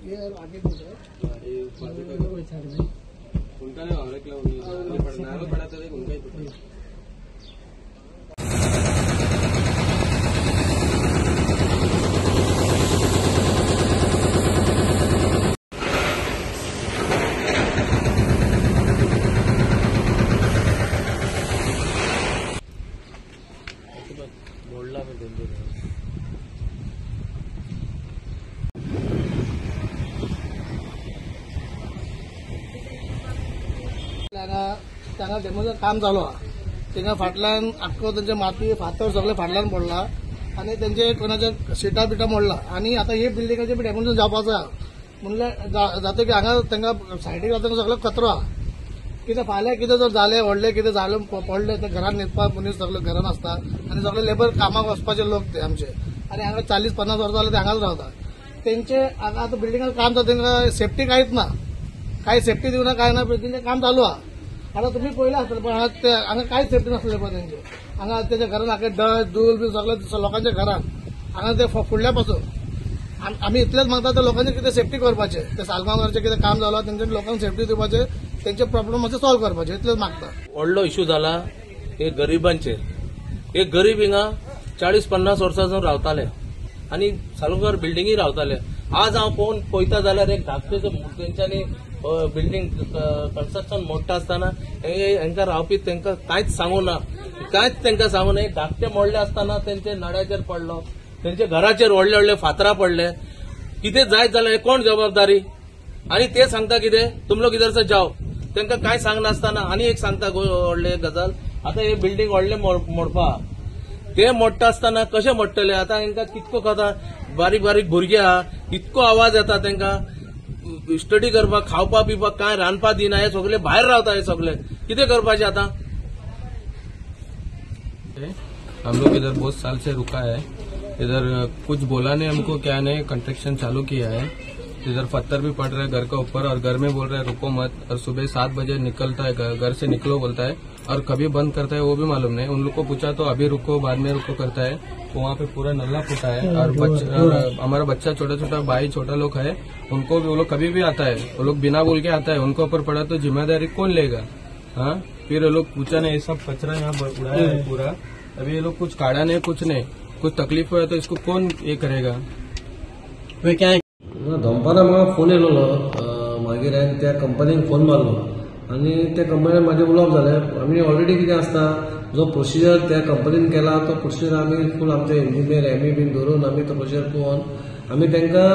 ये आगे उनका नहीं और पढ़ना पड़ा था उनका ही बोलला में देंगे त्यांना डेमोचं काम चालू आहे. त्यांना फाटल्यान अख्खो त्यांचे माती फातर सगळे फाटल्यान पडला आणि त्यांचे कोणाच्या सीटा बिटा मोडला आणि आता हे बिल्डिंगाचे डेमोचं जावपाचा म्हणल्यार जाता की हांगा तांकां सायडीक जाता सगळो कचरो आहा. कितें फाल्यां कितें जर जालें व्हडलें कितें जालें पडलें तर घरान न्हिदपाक मनीस सगळे घरान आसता आनी सगळे लेबर कामाक वचपाचे लोक ते आमचे आनी हांगा 40-50 वर्सां जाले ते हांगाच रावता. तेंचे हांगा आतां बिल्डिंगात काम जाता तांकां सेफ्टी कांयच ना, कांय सेफ्टी दिवना काय ना तेंचें काम चालू आहा. आता तुम्ही पळयला आसतलें पण हांगा कांयच सेफ्टी नासलें पण तेंचे हांगा तेच्या घरान आख्खे डस्ट धूळ बी सगळे लोकांच्या घरान हांगा ते फुडल्या पासून आमी इतलेंच मागता त्या लोकांचे कितें सेफ्टी करपाचें ते सालगांवकारचें कितें काम जालां तेंच्या लोकांक सेफ्टी दिवपाचें तेंचे प्रॉब्लेम मातशे सॉल्व करपाचे इतलेंच मागता. व्हडलो इश्यू जाला एक गरीबांचेर एक गरीब हिंगा 40-50 वर्सांसून रावताले आनी सालगांवकार बिल्डिंगी रावताले. आज हांव पळयता जाल्यार एक धाकटेचो तेंच्यांनी बिल्डिंग कन्स्ट्रक्शन मोडटा आसतना हांकां रावपी तांकां कांयच सांगू ना, कांयच तांकां सांगू ना. धाकटे मोडले आसतना तेंचे नड्याचेर पडलो, तेंच्या घराचेर व्हडले व्हडले फातरां पडले. कितें जायत जाल्यार कोण जबाबदारी आनी ते सांगता कितें तुम लोग इधर से जाओ. तांकां कांय सांगनासतना आनी एक सांगता व्हडले गजाल. आतां हे बिल्डिंग व्हडले मोडपा ते मोडटा आसतना कशें मोडटले. आतां हांकां कितको कथा बारीक बारीक भुरगे आहा इतको आवाज येता तांकां स्टडी करपाक खावपाक पिवपाक कांय रांदपाक दिना. हे सगळे भायर रावता. हे सगळे कितें करपाचें आतां. हम लोग इधर बहुत साल से रुका है. इधर कुछ बोला नहीं हमको, क्या नहीं कंस्ट्रक्शन चालू किया है. इधर पत्थर भी पड़ रहा है घर का ऊपर और घर में बोल रहा है रुको मत. और सुबह 7 बजे निकलता है घर से निकलो बोलता है और कभी बंद करता है वो भी मालूम नहीं. उन लोग को पूछा तो अभी रुको बाद में रुको करता है. तो वहाँ पे पूरा नल्ला फूटा है और हमारा बच्चा छोटा छोटा भाई छोटा लोग है उनको भी वो लोग कभी भी आता है वो लोग बिना बोल के आता है. उनके ऊपर पड़ा तो जिम्मेदारी कौन लेगा. हाँ फिर ये लोग पूछा नहीं. ये सब कचरा यहाँ उड़ाया है पूरा. अभी ये लोग कुछ काढ़ा नहीं कुछ नहीं. कुछ तकलीफ हुआ तो इसको कौन ये करेगा. क्या दनपारां म्हाका फोन येयलो मागीर हांवें त्या कंपनीक फोन मारलो आनी त्या कंपनीन म्हाजें उलोवप जालें. आमी ऑलरेडी कितें आसता जो प्रोसिजर त्या कंपनीन केला तो प्रोसिजर आमी फूल आमचे इंजिनियर एमई बीन धरून आमी तो प्रोसिजर पळोवन आमी तांकां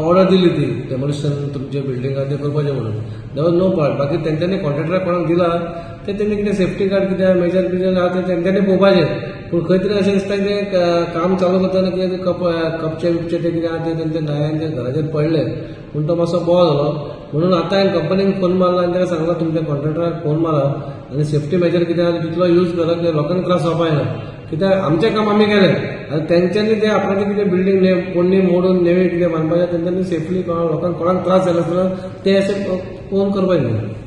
ऑर्डर दिली ती डेमोलिशन तुमचे बिल्डिंगां ते करपाचें म्हणून. देवर नो पार्ट बाकी तेंच्यांनी कॉन्ट्रॅक्टराक कोणाक दिला ते तेंनी कितें सेफ्टी गार्ड कितें मेजर बिजर आहा ते तेंच्यांनी पळोवपाचें. पूण खंय तरी अशें दिसता की काम चालू करतना कितें कपचे बिपचे ते कितें आहा ते तेंच्या न्हायांच्या घराचेर पडले पूण तो मातसो बोवाळ जालो. म्हणून आतां हांवें कंपनीक फोन मारला आनी ताका सांगला तुमच्या कॉन्ट्रॅक्टराक फोन मारा आनी सेफ्टी मेजर कितें आहा तितलो यूज करा की लोकांक त्रास जावपाक येना. कित्याक आमचें काम आमी केलें आनी तेंच्यांनी ते आपणाचें कितें बिल्डींग पोरणी मोडून नेवी कितें बांदपाचें तेंच्यांनी सेफली लोकांक कोणाक त्रास जालो ते अशें पळोवन करपाचें.